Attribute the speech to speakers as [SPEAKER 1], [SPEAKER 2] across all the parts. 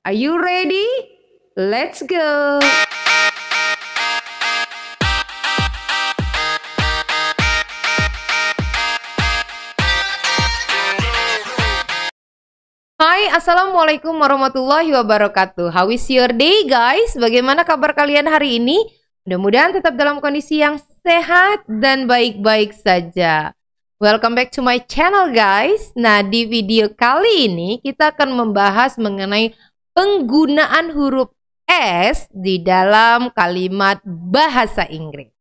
[SPEAKER 1] Are you ready? Let's go! Hai, Assalamualaikum warahmatullahi wabarakatuh. How is your day, guys? Bagaimana kabar kalian hari ini? Mudah-mudahan tetap dalam kondisi yang sehat dan baik-baik saja. Welcome back to my channel, guys. Nah, di video kali ini kita akan membahas mengenai penggunaan huruf S di dalam kalimat bahasa Inggris.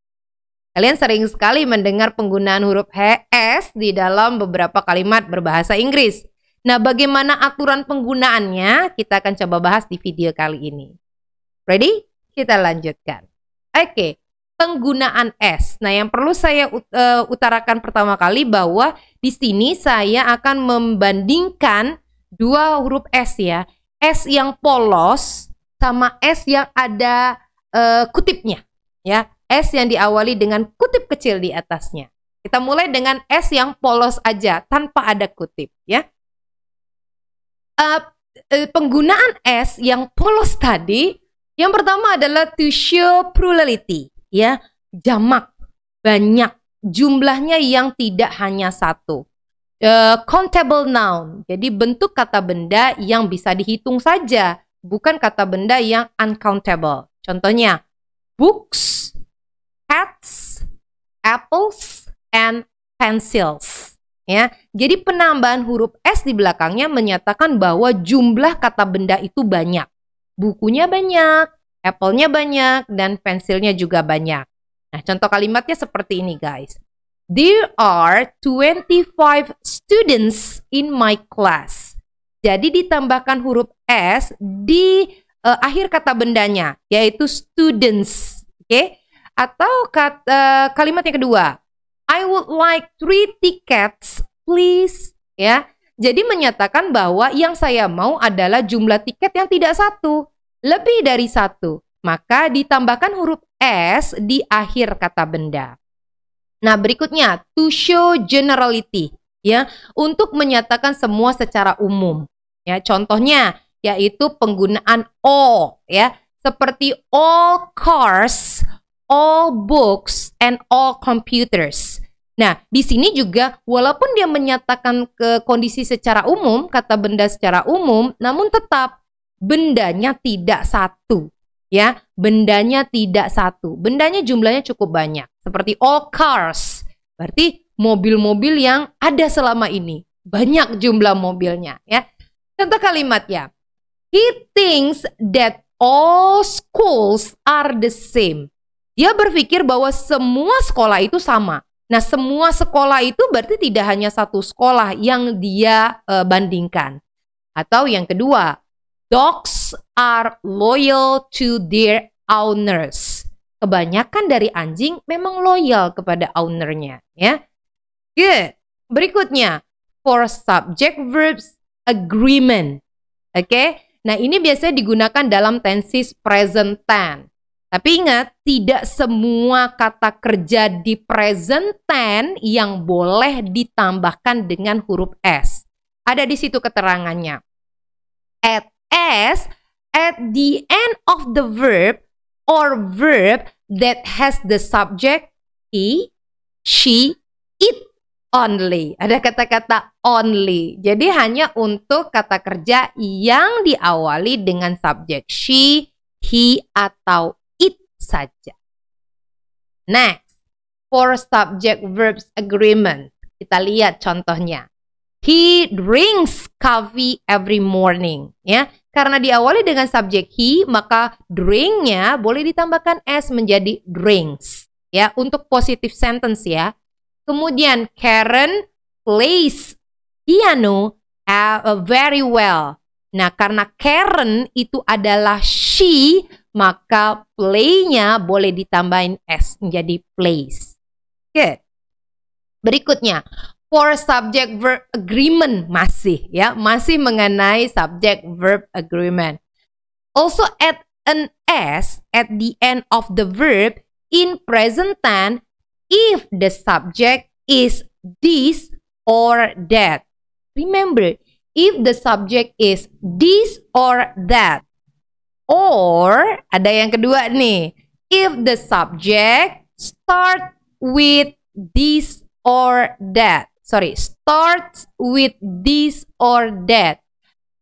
[SPEAKER 1] Kalian sering sekali mendengar penggunaan huruf S di dalam beberapa kalimat berbahasa Inggris. Nah, bagaimana aturan penggunaannya? Kita akan coba bahas di video kali ini. Ready? Kita lanjutkan. Oke, penggunaan S. Nah, yang perlu saya utarakan pertama kali bahwa di sini saya akan membandingkan dua huruf S ya. S yang polos sama S yang ada kutipnya. Ya, S yang diawali dengan kutip kecil di atasnya. Kita mulai dengan S yang polos aja tanpa ada kutip ya. Penggunaan S yang polos tadi, yang pertama adalah to show plurality, ya, jamak, banyak, jumlahnya yang tidak hanya satu. Countable noun, jadi bentuk kata benda yang bisa dihitung saja, bukan kata benda yang uncountable. Contohnya, books, cats, apples, and pencils. Ya, jadi penambahan huruf S di belakangnya menyatakan bahwa jumlah kata benda itu banyak. Bukunya banyak, apple-nya banyak, dan pensilnya juga banyak. Nah, contoh kalimatnya seperti ini, guys. There are 25 students in my class. Jadi ditambahkan huruf S di akhir kata bendanya, yaitu students. Oke? Atau kalimat yang kedua. I would like 3 tickets, please. Ya, jadi menyatakan bahwa yang saya mau adalah jumlah tiket yang tidak satu, lebih dari satu. Maka ditambahkan huruf S di akhir kata benda. Nah, berikutnya to show generality, ya, untuk menyatakan semua secara umum. Ya, contohnya yaitu penggunaan all, ya, seperti all cars, all books, and all computers. Nah, di sini juga walaupun dia menyatakan ke kondisi secara umum, kata benda secara umum, namun tetap bendanya tidak satu. Ya, bendanya tidak satu. Bendanya jumlahnya cukup banyak. Seperti all cars. Berarti mobil-mobil yang ada selama ini. Banyak jumlah mobilnya, ya. Contoh kalimatnya. He thinks that all schools are the same. Dia berpikir bahwa semua sekolah itu sama. Nah, semua sekolah itu berarti tidak hanya satu sekolah yang dia bandingkan. Atau yang kedua, dogs are loyal to their owners. Kebanyakan dari anjing memang loyal kepada ownernya, ya. Good. Berikutnya, for subject verbs agreement. Oke. Nah, ini biasanya digunakan dalam tenses present tense. Tapi ingat, tidak semua kata kerja di present tense yang boleh ditambahkan dengan huruf S. Ada di situ keterangannya. Add S at the end of the verb or verb that has the subject he, she, it only. Ada kata-kata only. Jadi hanya untuk kata kerja yang diawali dengan subjek she, he, atau saja. Next, for subject verbs agreement. Kita lihat contohnya. He drinks coffee every morning. Ya, karena diawali dengan subjek he, maka drinknya boleh ditambahkan s menjadi drinks. Ya, untuk positive sentence ya. Kemudian Karen plays piano very well. Nah, karena Karen itu adalah she, maka play-nya boleh ditambahin S menjadi plays. Oke. Berikutnya, for subject verb agreement masih mengenai subject verb agreement. Also add an S at the end of the verb in present tense if the subject is this or that. Remember, if the subject is this or that. Or, ada yang kedua nih, if the subject start with this or that. Starts with this or that.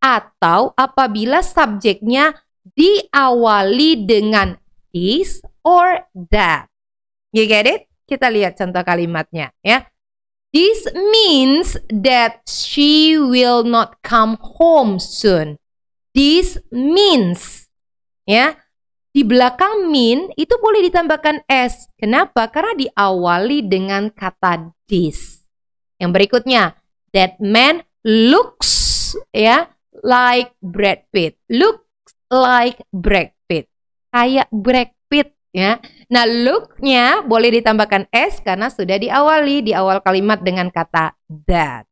[SPEAKER 1] Atau apabila subjeknya diawali dengan this or that. You get it? Kita lihat contoh kalimatnya ya. This means that she will not come home soon. This means ya. Di belakang mean itu boleh ditambahkan s. Kenapa? Karena diawali dengan kata this. Yang berikutnya, that man looks ya like Brad Pitt. Looks like Brad Pitt. Kayak Brad Pitt ya. Nah, look-nya boleh ditambahkan s karena sudah diawali di awal kalimat dengan kata that.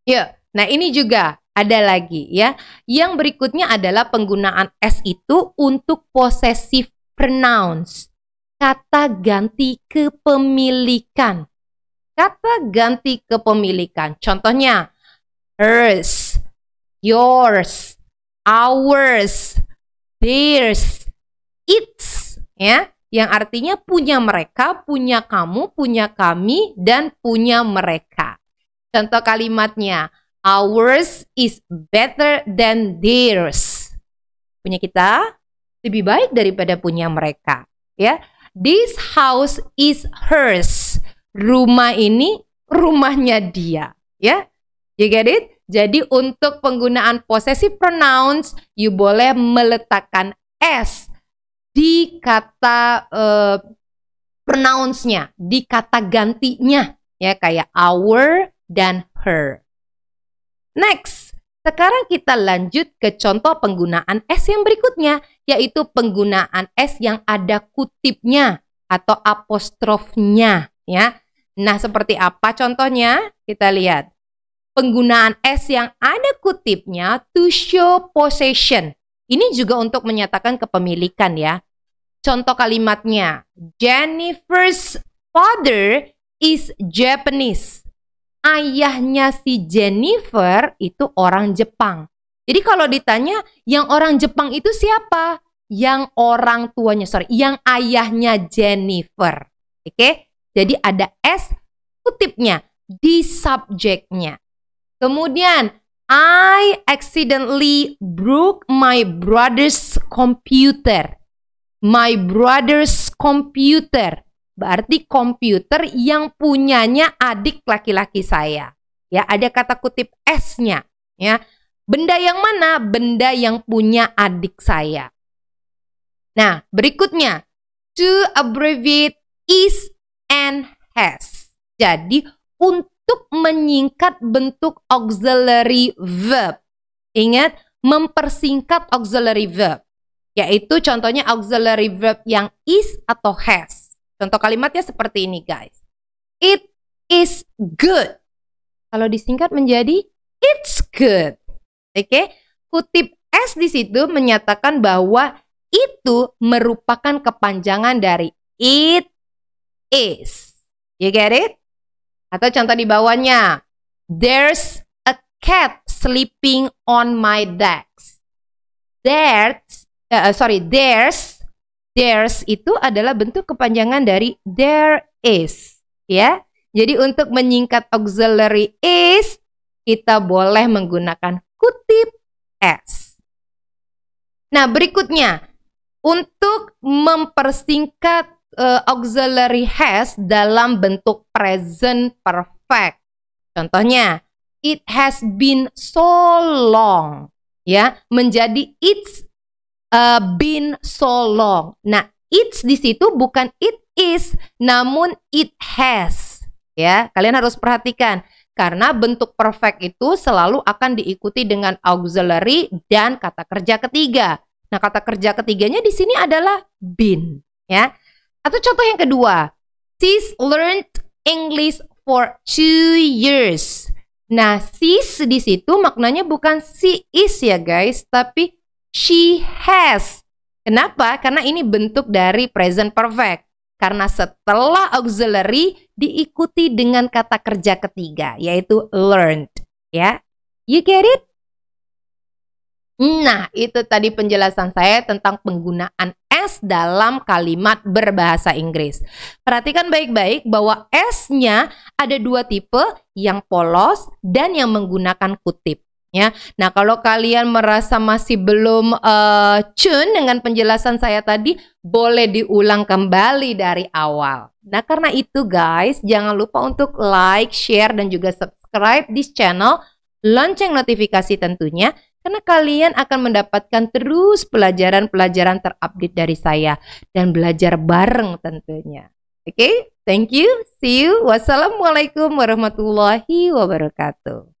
[SPEAKER 1] Ya, nah ini juga ada lagi ya. Yang berikutnya adalah penggunaan s itu untuk possessive pronouns. Kata ganti kepemilikan. Kata ganti kepemilikan. Contohnya, hers, yours, ours, theirs, its, ya, yang artinya punya mereka, punya kamu, punya kami, dan punya mereka. Contoh kalimatnya, ours is better than theirs. Punya kita lebih baik daripada punya mereka, ya. This house is hers. Rumah ini rumahnya dia, ya. You get it? Jadi untuk penggunaan possessive pronouns, you boleh meletakkan s di kata pronouns-nya, di kata gantinya, ya, kayak our dan her. Next, sekarang kita lanjut ke contoh penggunaan s yang berikutnya, yaitu penggunaan s yang ada kutipnya atau apostrofnya, ya. Nah, seperti apa contohnya? Kita lihat. Penggunaan s yang ada kutipnya to show possession. Ini juga untuk menyatakan kepemilikan ya. Contoh kalimatnya, Jennifer's father is Japanese. Ayahnya si Jennifer itu orang Jepang. Jadi kalau ditanya, yang orang Jepang itu siapa? Yang orang tuanya, yang ayahnya Jennifer. Oke? Jadi ada S kutipnya di subjeknya. Kemudian, I accidentally broke my brother's computer. My brother's computer. Berarti komputer yang punyanya adik laki-laki saya. Ya, ada kata kutip S-nya. Ya, benda yang mana? Benda yang punya adik saya. Nah, berikutnya, to abbreviate is and has. Jadi untuk menyingkat bentuk auxiliary verb. Ingat, mempersingkat auxiliary verb. Yaitu contohnya auxiliary verb yang is atau has. Contoh kalimatnya seperti ini guys. It is good. Kalau disingkat menjadi it's good. Oke? Kutip s di situ menyatakan bahwa itu merupakan kepanjangan dari it is. You get it? Atau contoh di bawahnya. There's a cat sleeping on my desk. There's itu adalah bentuk kepanjangan dari there is. Ya. Jadi untuk menyingkat auxiliary is, kita boleh menggunakan kutip s. Nah, berikutnya. Untuk mempersingkat auxiliary has dalam bentuk present perfect. Contohnya, it has been so long. Ya, menjadi it's been so long. Nah, it's di situ bukan it is, namun it has. Ya, kalian harus perhatikan karena bentuk perfect itu selalu akan diikuti dengan auxiliary dan kata kerja ketiga. Nah, kata kerja ketiganya di sini adalah been, ya. Atau contoh yang kedua, she's learned English for 2 years. Nah, she's di situ maknanya bukan she is ya guys, tapi she has. Kenapa? Karena ini bentuk dari present perfect. Karena setelah auxiliary diikuti dengan kata kerja ketiga, yaitu learned, ya. You get it? Nah, itu tadi penjelasan saya tentang penggunaan S dalam kalimat berbahasa Inggris. Perhatikan baik-baik bahwa S-nya ada dua tipe, yang polos dan yang menggunakan kutip. Ya, nah kalau kalian merasa masih belum tune dengan penjelasan saya tadi, boleh diulang kembali dari awal. Nah karena itu guys, jangan lupa untuk like, share, dan juga subscribe di channel, lonceng notifikasi tentunya, karena kalian akan mendapatkan terus pelajaran-pelajaran terupdate dari saya dan belajar bareng tentunya. Oke, thank you, see you, wassalamualaikum warahmatullahi wabarakatuh.